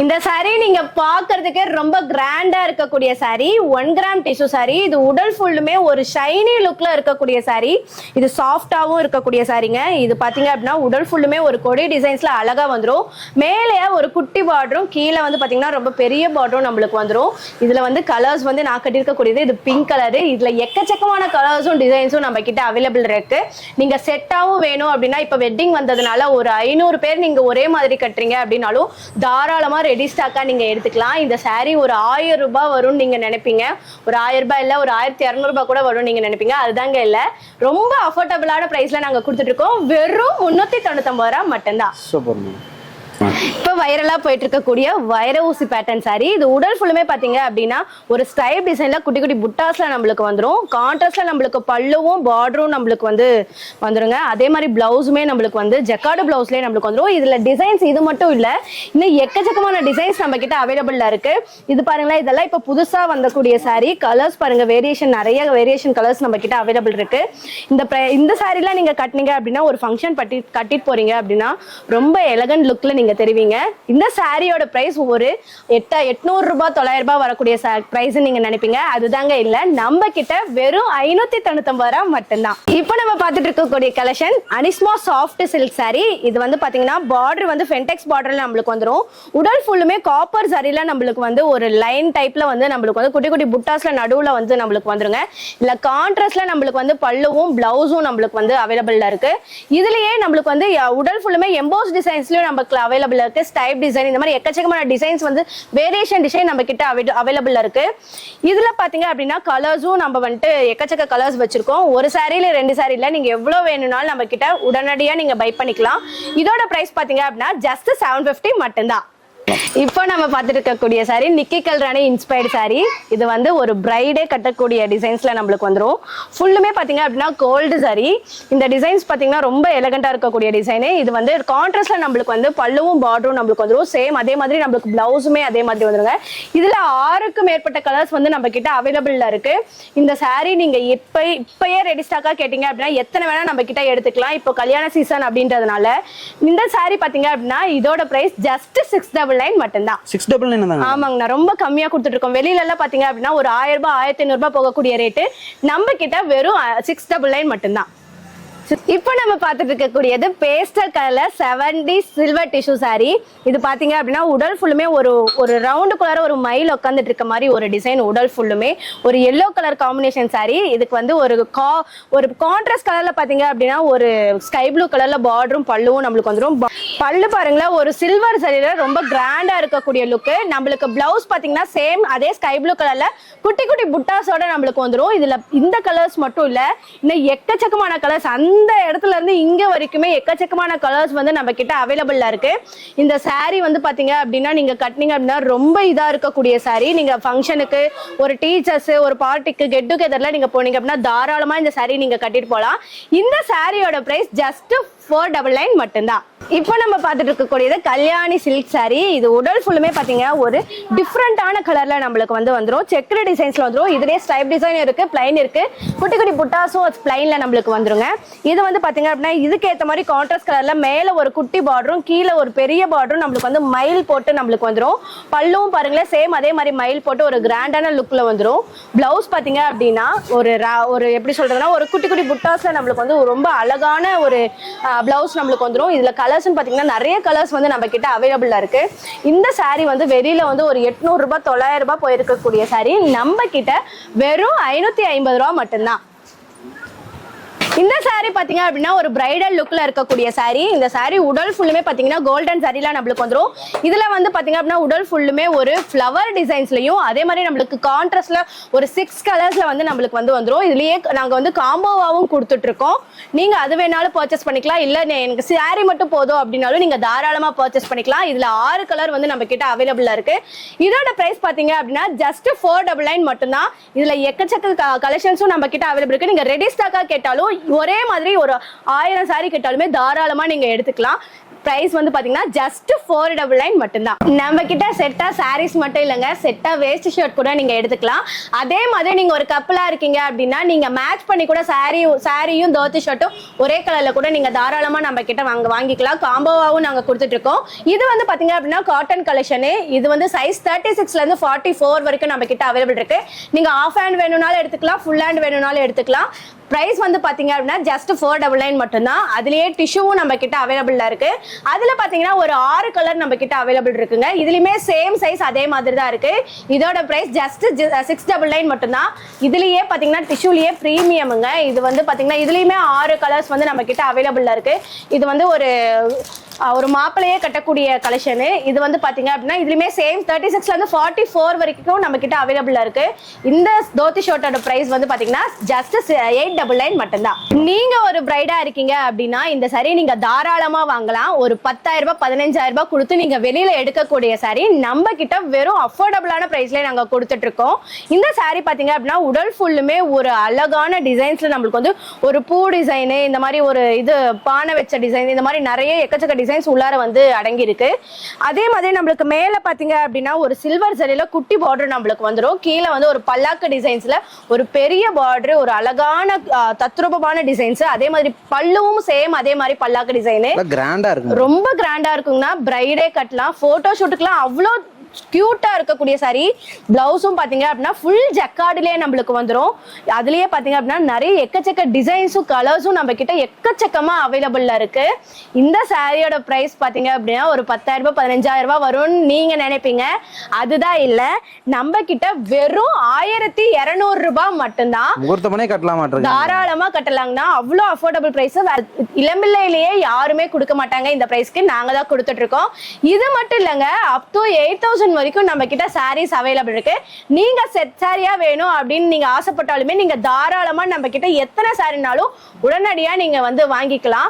இந்த சாரி நீங்க பாக்குறதுக்கு ரொம்ப கிராண்டா இருக்கக்கூடிய சாரி, 1 கிராம் டிஷ்யூ சாரி. இது உடல் ஃபுல்லுமே ஒரு ஷைனி லுக்ல இருக்கக்கூடிய சாரி. இது சாஃப்டாவும் இருக்கக்கூடிய சாரிங்க. இது பாத்தீங்க அப்படின்னா உடல் ஃபுல்லுமே ஒரு கொடி டிசைன்ஸ்ல அழகா வந்துரும். மேலே ஒரு குட்டி பார்டரும் கீழே வந்து பாத்தீங்கன்னா ரொம்ப பெரிய பார்டரும் நம்மளுக்கு வந்துரும். இதுல வந்து கலர்ஸ் வந்து நான் கட்டியிருக்கக்கூடியது இது பிங்க் கலரு. இதுல எக்கச்சக்கமான கலர்ஸும் டிசைன்ஸும் நம்ம கிட்ட அவைலபிள் இருக்கு. நீங்க செட்டாவும் வேணும் அப்படின்னா இப்ப வெட்டிங் வந்ததுனால ஒரு 500 பேர் நீங்க ஒரே மாதிரி கட்டுறீங்க அப்படின்னாலும் தாராளமா ரெடி ஸ்டாக்கா நீங்க எடுத்துக்கலாம். இந்த சாரி ஒரு 1000 ரூபாய் வரும்னு நீங்க நினைப்பீங்க. ஒரு 1000 ரூபாய் இல்ல ஒரு 1200 ரூபாய் கூட வரும் நீங்க நினைப்பீங்க. அதுதாங்க இல்ல, ரொம்ப அஃபோர்டபுளான பிரைஸ்ல நாங்க கொடுத்துட்டு இருக்கோம். வெறும் 399 ரூபாய் மட்டும்தான். சூப்பர். இப்ப வைரலா போயிட்டு இருக்கக்கூடிய வைர ஊசி பேட்டர்ன் சாரி. இது உடல் ஃபுல்லுமே பாத்தீங்க அப்படின்னா ஒரு ஸ்டைப் டிசைன்ல குட்டி குட்டி புட்டாஸ்ல நம்மளுக்கு வந்துரும். கான்ட்ராஸ்ட்ல நம்மளுக்கு பல்லுவும் பார்டரும் நம்மளுக்கு வந்து வந்துருங்க. அதே மாதிரி பிளவுஸுமே நம்மளுக்கு வந்து ஜக்கார்டு பிளவுஸ்லயே நம்மளுக்கு வந்துரும். இதுல டிசைன்ஸ் இது மட்டும் இல்ல, இன்னும் எக்கச்சக்கமான டிசைன்ஸ் நம்ம கிட்ட அவைலபிள்ல இருக்கு. இது பாருங்களேன், இதெல்லாம் இப்ப புதுசா வந்தக்கூடிய சாரி. கலர்ஸ் பாருங்க, வேரியேஷன் நிறைய வேரியேஷன் கலர்ஸ் நம்ம கிட்ட அவைலபிள் இருக்கு. இந்த சாரிலாம் நீங்க கட்டினீங்க அப்படின்னா ஒரு ஃபங்க்ஷன் கட்டிட்டு போறீங்க அப்படின்னா ரொம்ப எலகன்ட் லுக்ல நீங்க தெரியும். வருவீங்க. இந்த சாரியோட பிரைஸ் ஒரு 800 ரூபாய் 900 ரூபாய் வரக்கூடிய பிரைஸ் நீங்க நினைப்பீங்க. அதுதாங்க இல்ல, நம்ம கிட்ட வெறும் 599 ரூபாய் மட்டும்தான். இப்போ நம்ம பார்த்துட்டு இருக்கக்கூடிய கலெக்ஷன் அனிஸ்மா சாஃப்ட் சில்க் சாரி. இது வந்து பாத்தீங்கன்னா பார்டர் வந்து ஃபென்டெக்ஸ் பார்டர்ல நம்மளுக்கு வந்துரும். உடல் ஃபுல்லுமே காப்பர் சாரில நம்மளுக்கு வந்து ஒரு லைன் டைப்ல வந்து நம்மளுக்கு வந்து குட்டி குட்டி புட்டாஸ்ல நடுவுல வந்து நம்மளுக்கு வந்துருங்க. இல்ல கான்ட்ராஸ்ட்ல நம்மளுக்கு வந்து பல்லுவும் பிளவுஸும் நம்மளுக்கு வந்து அவைலபிள்ல இருக்கு. இதுலயே நம்மளுக்கு வந்து உடல் ஃபுல்லுமே எம்போஸ் டிசைன்ஸ்லயும் நமக்கு அவைலபிள் இருக்கு. ஸ்டைப் டிசைன் இந்த மாதிரி எக்கச்சக்கமான டிசைன்ஸ் வந்து வேரியேஷன் டிசைன் நம்ம கிட்ட அவைலபிள் இருக்கு. இதுல பாத்தீங்க அப்படின்னா கலர்ஸும் நம்ம வந்துட்டு எக்கச்சக்க கலர்ஸ் வச்சிருக்கோம். ஒரு சாரியில 2 சாரி இல்ல, நீங்க எவ்வளவு வேணும்னாலும் நம்ம கிட்ட உடனடியா நீங்க பை பண்ணிக்கலாம். இதோட பிரைஸ் பாத்தீங்க அப்படின்னா ஜஸ்ட் 750 மட்டும்தான். இப்போ நம்ம பார்த்துட்டு இருக்கக்கூடிய சாரி நிக்கி கல்ராணி இன்ஸ்பயர்ட் சாரி. இது வந்து ஒரு பிரைடே கட்டக்கூடிய டிசைன்ஸ்ல நம்மளுக்கு வந்துடும். ஃபுல்லுமே பாத்தீங்க அப்படின்னா கோல்டு சாரி. இந்த டிசைன்ஸ் பாத்தீங்கன்னா ரொம்ப எலகண்டா இருக்கக்கூடிய டிசைனு. இது வந்து கான்ட்ராஸ்ட்ல நம்மளுக்கு வந்து பல்லுவும் பார்டரும் நம்மளுக்கு வந்துடும். சேம் அதே மாதிரி நம்மளுக்கு பிளவுஸுமே அதே மாதிரி வந்துருங்க. இதுல 6க்கும் மேற்பட்ட கலர்ஸ் வந்து நம்ம கிட்ட அவைலபிள்ல இருக்கு. இந்த சாரி நீங்க இப்பயே ரெடி ஸ்டாக்கா கேட்டீங்க அப்படின்னா எத்தனை வேணா நம்ம கிட்ட எடுத்துக்கலாம். இப்போ கல்யாண சீசன் அப்படின்றதுனால இந்த சாரி பாத்தீங்க அப்படின்னா இதோட பிரைஸ் ஜஸ்ட் 699 மட்டும்தான். 699 தாங்க. ஆமாங்க, ரொம்ப கம்மியா கொடுத்துட்டு இருக்கோம். வெளியில எல்லாம் பாத்தீங்க அப்படின்னா ஒரு 1000 ரூபாய் 1500 ரூபாய் போகக்கூடிய ரேட்டு நம்ம கிட்ட வெறும் 699 மட்டும்தான். இப்போ நம்ம பார்த்துட்டு இருக்கக்கூடியது பேஸ்டல் கலர்ல 70 சில்வர் டிஷ்யூ சாரி. இது பாத்தீங்க அப்படின்னா உடல் ஃபுல்லுமே ஒரு ரவுண்டுக்குள்ளார ஒரு மயில் உட்காந்துட்டு இருக்க மாதிரி ஒரு டிசைன். உடல் ஃபுல்லுமே ஒரு எல்லோ கலர் காம்பினேஷன் சாரி. இதுக்கு வந்து ஒரு கான்ட்ராஸ்ட் கலர்ல பாத்தீங்க அப்படின்னா ஒரு ஸ்கை ப்ளூ கலர்ல பார்டரும் பல்லுவும் நம்மளுக்கு வந்துடும். பல்லு பாருங்களேன், ஒரு சில்வர் சாரியில ரொம்ப கிராண்டா இருக்கக்கூடிய லுக்கு. நம்மளுக்கு பிளவுஸ் பாத்தீங்கன்னா சேம் அதே ஸ்கை ப்ளூ கலர்ல குட்டி குட்டி புட்டாஸோட நம்மளுக்கு வந்துடும். இதுல இந்த கலர்ஸ் மட்டும் இல்ல, இன்னும் எக்கச்சக்கமான கலர்ஸ் அந்த இடத்துல இருந்து இங்க வரைக்குமே எக்கச்சக்கமான கலர்ஸ் வந்து நம்ம கிட்ட அவைலபிள்ல இருக்கு. இந்த சாரி வந்து பாத்தீங்க அப்படின்னா நீங்க கட்டினீங்க அப்படின்னா ரொம்ப இதா இருக்கக்கூடிய சாரி. நீங்க ஃபங்க்ஷனுக்கு, ஒரு டீச்சர்ஸ், ஒரு பார்ட்டிக்கு, கெட் டுகெதர்ல நீங்க போனீங்க அப்படின்னா தாராளமா இந்த சாரி நீங்க கட்டிட்டு போகலாம். இந்த சாரியோட பிரைஸ் ஜஸ்ட் 499 மட்டும்தான். இப்போ நம்ம பார்த்துட்டு இருக்கக்கூடியது கல்யாணி சில்க் சாரி. இது உடல் ஃபுல்லுமே பாத்தீங்க ஒரு டிஃப்ரெண்டான கலர்ல நம்மளுக்கு வந்து வந்துடும். செக்குடு டிசைன்ஸ்ல வந்துடும். இதுலேயே ஸ்டைப் டிசைன் இருக்கு, பிளைன் இருக்கு, குட்டி குட்டி புட்டாஸும் பிளைன்ல நம்மளுக்கு வந்துருங்க. இது வந்து பாத்தீங்க அப்படின்னா இதுக்கு ஏற்ற மாதிரி கான்ட்ராஸ்ட் கலர்ல மேல ஒரு குட்டி பார்டரும் கீழே ஒரு பெரிய பார்டரும் நம்மளுக்கு வந்து மயில் போட்டு நம்மளுக்கு வந்துடும். பல்லுவும் பாருங்களேன் சேம் அதே மாதிரி மயில் போட்டு ஒரு கிராண்டான லுக்ல வந்துடும். பிளவுஸ் பாத்தீங்க அப்படின்னா ஒரு எப்படி சொல்றதுன்னா ஒரு குட்டி குட்டி புட்டாஸ்ல நம்மளுக்கு வந்து ரொம்ப அழகான ஒரு பிளவுஸ் நம்மளுக்கு வந்துடும். இதுல கலர்ஸ் பாத்தீங்கன்னா நிறைய கலர்ஸ் வந்து நம்ம கிட்ட அவைலபிளா இருக்கு. இந்த சாரி வந்து வெளியில வந்து ஒரு 800 ரூபாய் 900 ரூபாய் போயிருக்கக்கூடிய சாரி நம்ம கிட்ட வெறும் 550 ரூபாய் மட்டும்தான். இந்த சாரி பாத்தீங்க அப்படின்னா ஒரு பிரைடல் லுக்ல இருக்கக்கூடிய சாரி. இந்த சாரி உடல் ஃபுல்லுமே பாத்தீங்கன்னா கோல்டன் சாரில நம்மளுக்கு வந்துடும். இதுல வந்து பாத்தீங்க அப்படின்னா உடல் ஃபுல்லுமே ஒரு ஃப்ளவர் டிசைன்ஸ்லயும் அதே மாதிரி நம்மளுக்கு கான்ட்ராஸ்ட்ல ஒரு 6 கலர்ஸ்ல வந்து நம்மளுக்கு வந்து வந்துடும். இதுலயே நாங்க வந்து காம்போவாவும் கொடுத்துட்டு இருக்கோம். நீங்க அது வேணாலும் பர்ச்சேஸ் பண்ணிக்கலாம். இல்ல எனக்கு சாரி மட்டும் போதும் அப்படின்னாலும் நீங்க தாராளமா பர்ச்சேஸ் பண்ணிக்கலாம். இதுல 6 கலர் வந்து நம்ம கிட்ட அவைலபிளா இருக்கு. இதோட பிரைஸ் பாத்தீங்க அப்படின்னா ஜஸ்ட் 499 மட்டும்தான். இதுல எக்கச்சக்க கலெக்ஷன்ஸும் நம்ம கிட்ட அவைலபிள் இருக்கு. நீங்க ரெடி ஸ்டாக்கா கேட்டாலும் ஒரே மாதிரி ஒரு 1000 சாரி கேட்டாலுமே தாராளமா நீங்க எடுத்துக்கலாம். பிரைஸ் வந்து பாத்தீங்கன்னா ஜஸ்ட் 499 மட்டும்தான். நம்ம கிட்ட செட்டா சாரீஸ் மட்டும் இல்லைங்க, செட்டா வேஸ்ட் ஷர்ட் கூட நீங்க எடுத்துக்கலாம். அதே மாதிரி நீங்க ஒரு கப்பலா இருக்கீங்க அப்படின்னா நீங்க மேட்ச் பண்ணி கூட சாரியும் தோத்தி ஷர்ட்டும் ஒரே கலர்ல கூட நீங்க தாராளமா நம்ம கிட்ட வாங்கிக்கலாம். காம்போவாவும் நாங்க கொடுத்துட்டு இருக்கோம். இது வந்து பாத்தீங்க அப்படின்னா காட்டன் கலெக்ஷனு. இது வந்து சைஸ் 36ல இருந்து 44 வரைக்கும் நம்ம கிட்ட அவைலபிள் இருக்கு. நீங்க ஆஃப் ஹேண்ட் வேணும்னாலும் எடுத்துக்கலாம், ஃபுல் ஹேண்ட் வேணும்னாலும் எடுத்துக்கலாம். பிரைஸ் வந்து பாத்தீங்க அப்படின்னா ஜஸ்ட் 499 மட்டும்தான். அதுலயே டிஷ்யூவும் நம்ம கிட்ட அவைலபிள்ல இருக்கு. அதுல பாத்தீங்கன்னா ஒரு 6 கலர் நம்ம கிட்ட அவைலபிள் இருக்குங்க. இதுலயுமே சேம் சைஸ் அதே மாதிரி தான் இருக்கு. இதோட பிரைஸ் ஜஸ்ட் 699 மட்டும்தான். இதுலயே பாத்தீங்கன்னா டிஷ்யூலயே பிரீமியமுங்க. இது வந்து பாத்தீங்கன்னா இதுலயுமே 6 கலர்ஸ் வந்து நம்ம கிட்ட அவைலபிள்ல இருக்கு. இது வந்து ஒரு மாப்பிளையே கட்டக்கூடிய கலெக்ஷனு. இது வந்து பாத்தீங்க அப்படின்னா இதுலயுமே சேம் 36ல இருந்து 44 வரைக்கும் நம்ம கிட்ட அவைலபிளா இருக்கு. இந்த தோத்தி ஷர்ட்டோட பிரைஸ் வந்து பாத்தீங்கன்னா ஜஸ்ட் 899 மட்டும்தான். நீங்க ஒரு பிரைடா இருக்கீங்க அப்படின்னா இந்த சாரி நீங்க தாராளமா வாங்கலாம். ஒரு 10,000 ரூபாய் 15,000 ரூபாய் கொடுத்து நீங்க வெளியில எடுக்கக்கூடிய சாரி நம்ம கிட்ட வெறும் அஃபோர்டபுளான பிரைஸ்ல நாங்க கொடுத்துட்டு இருக்கோம். இந்த சாரி பாத்தீங்க அப்படின்னா உடல் ஃபுல்லுமே ஒரு அழகான டிசைன்ஸ்ல நம்மளுக்கு வந்து ஒரு பூ டிசைன், இந்த மாதிரி ஒரு இது பானை வச்ச டிசைன், இந்த மாதிரி நிறைய எக்கச்சக்க டிசைன்ஸ் உள்ளார வந்து அடங்கி இருக்கு. அதே மாதிரி நம்மளுக்கு மேல பாத்தீங்க அப்படின்னா ஒரு சில்வர் சரியில குட்டி பார்டர் நம்மளுக்கு வந்துடும். கீழே வந்து ஒரு பல்லாக்கு டிசைன்ஸ்ல ஒரு பெரிய பார்டர், ஒரு அழகான தத்ரூபமான டிசைன்ஸ். அதே மாதிரி பல்லுவும் சேம் அதே மாதிரி பல்லாக்கு டிசைன். கிராண்டா இருக்கு, ரொம்ப கிராண்டா கிராண்டா இருக்குங்கன்னா பிரைடே கட்டலாம், போட்டோ ஷூட்டுக்குலாம் அவ்வளோ கியூட்டா இருக்கக்கூடிய சாரி. பிளவுஸும் பாத்தீங்க அப்படின்னா ஃபுல் ஜக்கார்டுலயே நம்மளுக்கு வந்துடும். அதுலயே பாத்தீங்க அப்படின்னா நிறைய எக்கச்சக்க டிசைன்ஸும் கலர்ஸும் நம்ம கிட்ட எக்கச்சக்கமா அவைலபிள்ல இருக்கு. இந்த சாரியோட பிரைஸ் பாத்தீங்க அப்படின்னா ஒரு 10,000 ரூபாய் 15,000 ரூபாய் வரும்னு நீங்க நினைப்பீங்க. அதுதான் இல்ல, நம்ம கிட்ட வெறும் 1,200 ரூபாய் மட்டும்தான். முகூர்த்தமனே கட்டலாம் மாட்டேங்க, தாராளமா கட்டலாங்கன்னா அவ்வளோ அஃபோர்டபுள் பிரைஸ் இளம்பிள்ளையிலேயே யாருமே கொடுக்க மாட்டாங்க. இந்த பிரைஸ்க்கு நாங்க தான் கொடுத்துட்டு இருக்கோம். இது மட்டும் இல்லைங்க, அப் டு 8,000 வரைக்கும் நம்ம கிட்ட சாரீஸ் அவைலபிள் இருக்கு. நீங்க செட் சாரியா வேணும் அப்படின்னு நீங்க ஆசைப்பட்டாலுமே நீங்க தாராளமா நம்ம கிட்ட எத்தனை சாரினாலும் உடனடியா நீங்க வந்து வாங்கிக்கலாம்.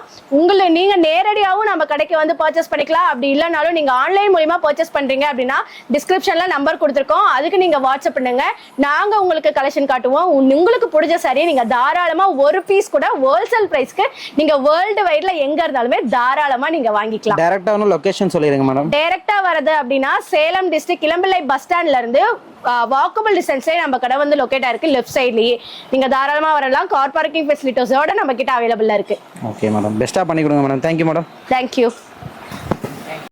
நீங்க நேரடியாவும் நம்ம கடைக்கு வந்து பர்ச்சேஸ் பண்ணிக்கலாம். அப்படி இல்லைனாலும் நீங்க ஆன்லைன் மூலமா பர்ச்சேஸ் பண்றீங்க அப்படின்னா டிஸ்கிரிப்ஷன்ல நம்பர் கொடுத்துருக்கோம், அதுக்கு நீங்க வாட்ஸ்அப் பண்ணுங்க, நாங்க உங்களுக்கு கலெக்ஷன் காட்டுவோம். உங்களுக்கு பிடிச்ச சாரியை நீங்க தாராளமா ஒரு பீஸ் கூட ஹோல்சேல் பிரைஸ்க்கு நீங்க வேர்ல்டு வைட்ல எங்க இருந்தாலுமே தாராளமா நீங்க வாங்கிக்கலாம். டைரக்டா லொகேஷன் சொல்லிருங்க மேடம். டைரக்டா வரது அப்படின்னா சேலம் டிஸ்ட்ரிக்ட் இளம்பிள்ளை பஸ் ஸ்டாண்ட்ல இருந்து வாக்கபிள் டிஸ்டன்ஸ்லயே நம்ம கடை வந்து லொகேட் ஆயிருக்கு, லெஃப்ட் சைட்லயே. நீங்க தாராளமா வரலாம், கார் பார்க்கிங் ஃபெசிலிட்டிஸோட நம்ம கிட்ட அவைலபிளா இருக்கு. ஓகே மேடம், பெஸ்டா பண்ணி கொடுங்க மேடம். Thank you madam. தேங்க்யூ.